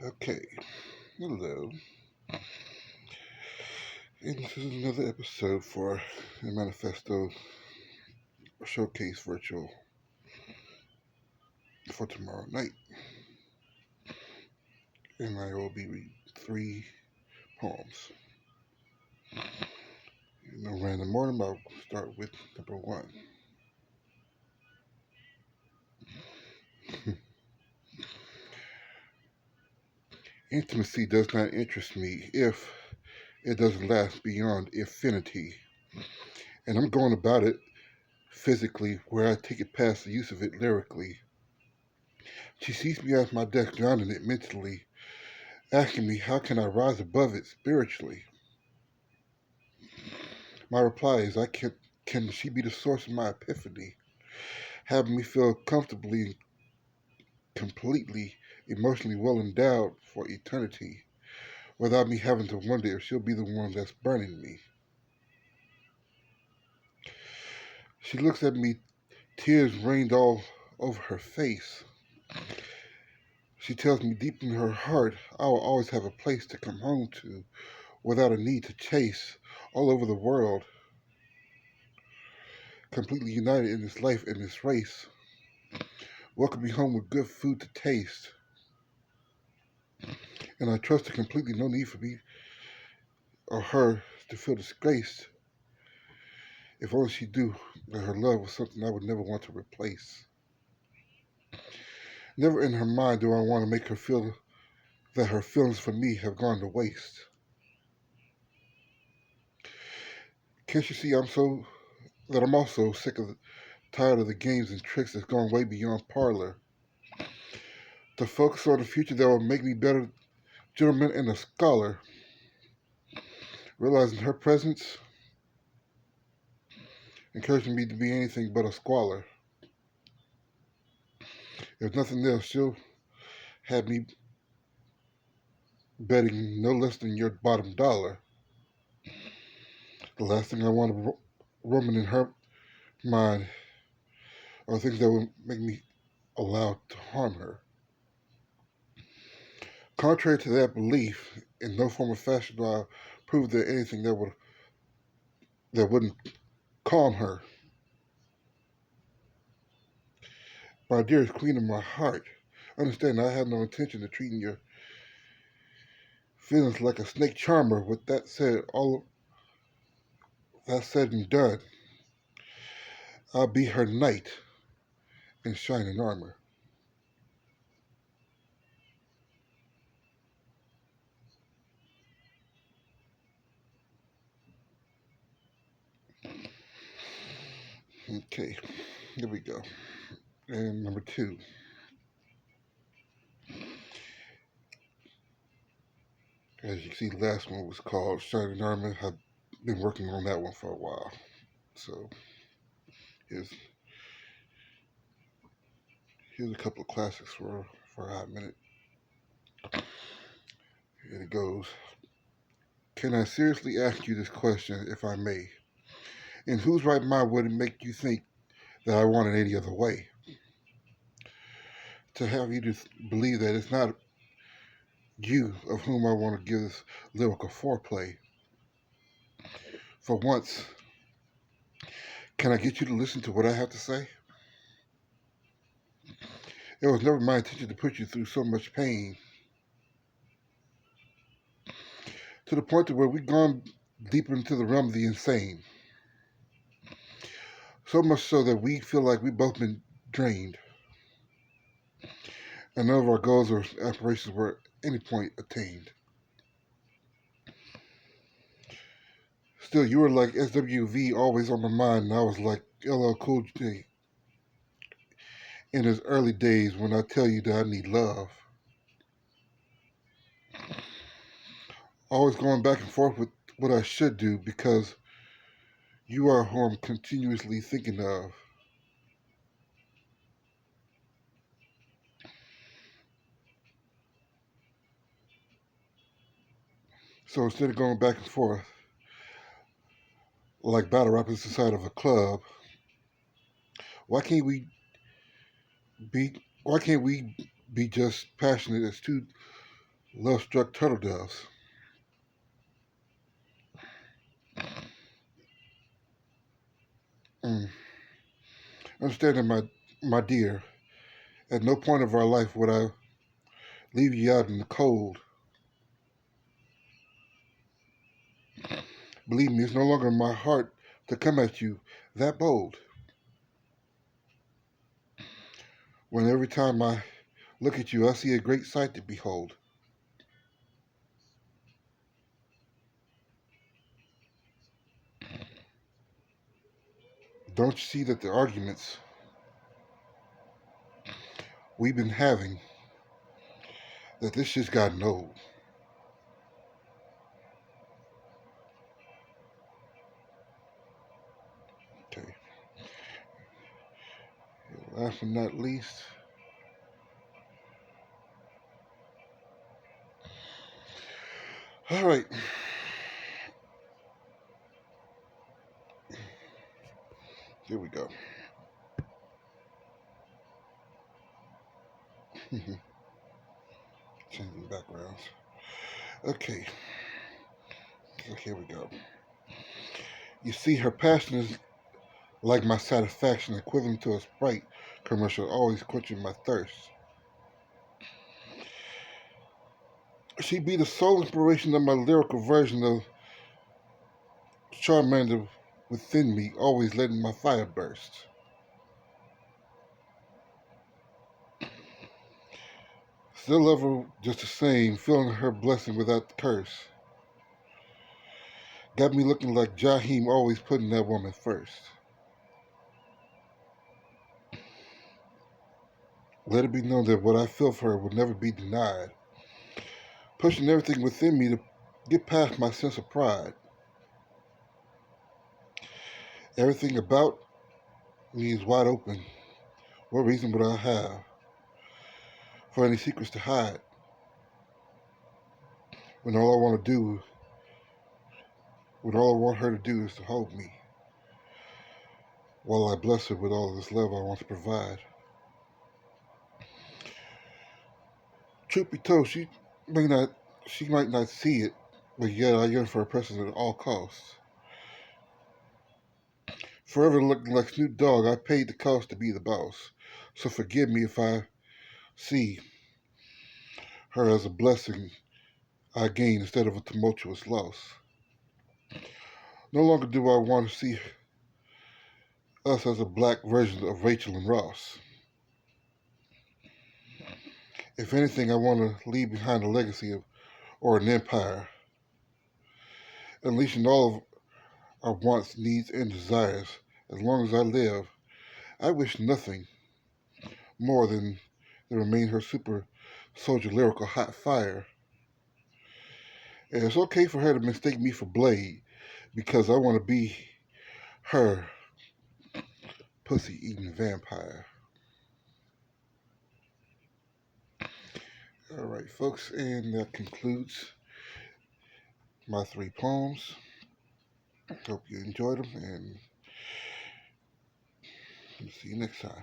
Okay, hello. And this is another episode for the Manifesto Showcase Virtual for tomorrow night. And I will be reading three poems. No random order, I'll start with number one. Intimacy does not interest me if it doesn't last beyond affinity. And I'm going about it physically where I take it past the use of it lyrically. She sees me at my desk drowning it mentally, asking me how can I rise above it spiritually. My reply is can she be the source of my epiphany, having me feel comfortably, completely, emotionally well endowed for eternity, without me having to wonder if she'll be the one that's burning me. She looks at me, tears rained all over her face. She tells me deep in her heart I will always have a place to come home to without a need to chase all over the world, completely united in this life and this race. Welcome me home with good food to taste. And I trust her completely, no need for me or her to feel disgraced. If only she knew that her love was something I would never want to replace. Never in her mind do I want to make her feel that her feelings for me have gone to waste. Can't you see I'm also tired of the games and tricks that's gone way beyond parlor. To focus on the future that will make me better gentleman and a scholar, realizing her presence encouraging me to be anything but a squalor. If nothing else, she'll have me betting no less than your bottom dollar. The last thing I want a woman in her mind are things that will make me allowed to harm her. Contrary to that belief, in no form or fashion do I prove that anything that wouldn't calm her. My dearest queen of my heart, understand I have no intention of treating your feelings like a snake charmer. With that said, all that said and done, I'll be her knight in shining armor. Okay, here we go. And number two. As you see, the last one was called Shining Armor. I've been working on that one for a while. So here's here's a couple of classics for a hot minute. Here it goes. Can I seriously ask you this question, if I may? In whose right mind would it make you think that I want it any other way? To have you to believe that it's not you of whom I want to give this lyrical foreplay. For once, can I get you to listen to what I have to say? It was never my intention to put you through so much pain, to the point to where we've gone deeper into the realm of the insane. So much so that we feel like we've both been drained, and none of our goals or aspirations were at any point attained. Still, you were like SWV, always on my mind, and I was like LL Cool J in his early days when I tell you that I need love. Always going back and forth with what I should do because you are who I'm continuously thinking of. So instead of going back and forth like battle rappers inside of a club, why can't we why can't we be just passionate as two Love struck turtle doves. Mm. Understand that, my dear, at no point of our life would I leave you out in the cold. Believe me, it's no longer in my heart to come at you that bold. When every time I look at you, I see a great sight to behold. Don't you see that the arguments we've been having, that this shit's gotten old? Okay. Last but not least, all right, here we go. Changing backgrounds. Okay, so here we go. You see, her passion is like my satisfaction, equivalent to a Sprite commercial, always quenching my thirst. She be the sole inspiration of my lyrical version of Charmander within me, always letting my fire burst. Still love her just the same, feeling her blessing without the curse. Got me looking like Jaheim, always putting that woman first. Let it be known that what I feel for her will never be denied, pushing everything within me to get past my sense of pride. Everything about me is wide open. What reason would I have for any secrets to hide when all I want to do, when all I want her to do is to hold me while I bless her with all this love I want to provide? Truth be told, may not, she might not see it, but yet I yearn for her presence at all costs. Forever looking like Snoop Dogg, I paid the cost to be the boss. So forgive me if I see her as a blessing I gain instead of a tumultuous loss. No longer do I want to see us as a black version of Rachel and Ross. If anything, I want to leave behind a legacy of, or an empire, unleashing all of our wants, needs, and desires. As long as I live, I wish nothing more than to remain her super soldier lyrical hot fire. And it's okay for her to mistake me for Blade because I want to be her pussy eating vampire. All right, folks, and that concludes my three poems. Hope you enjoyed them, and see you next time.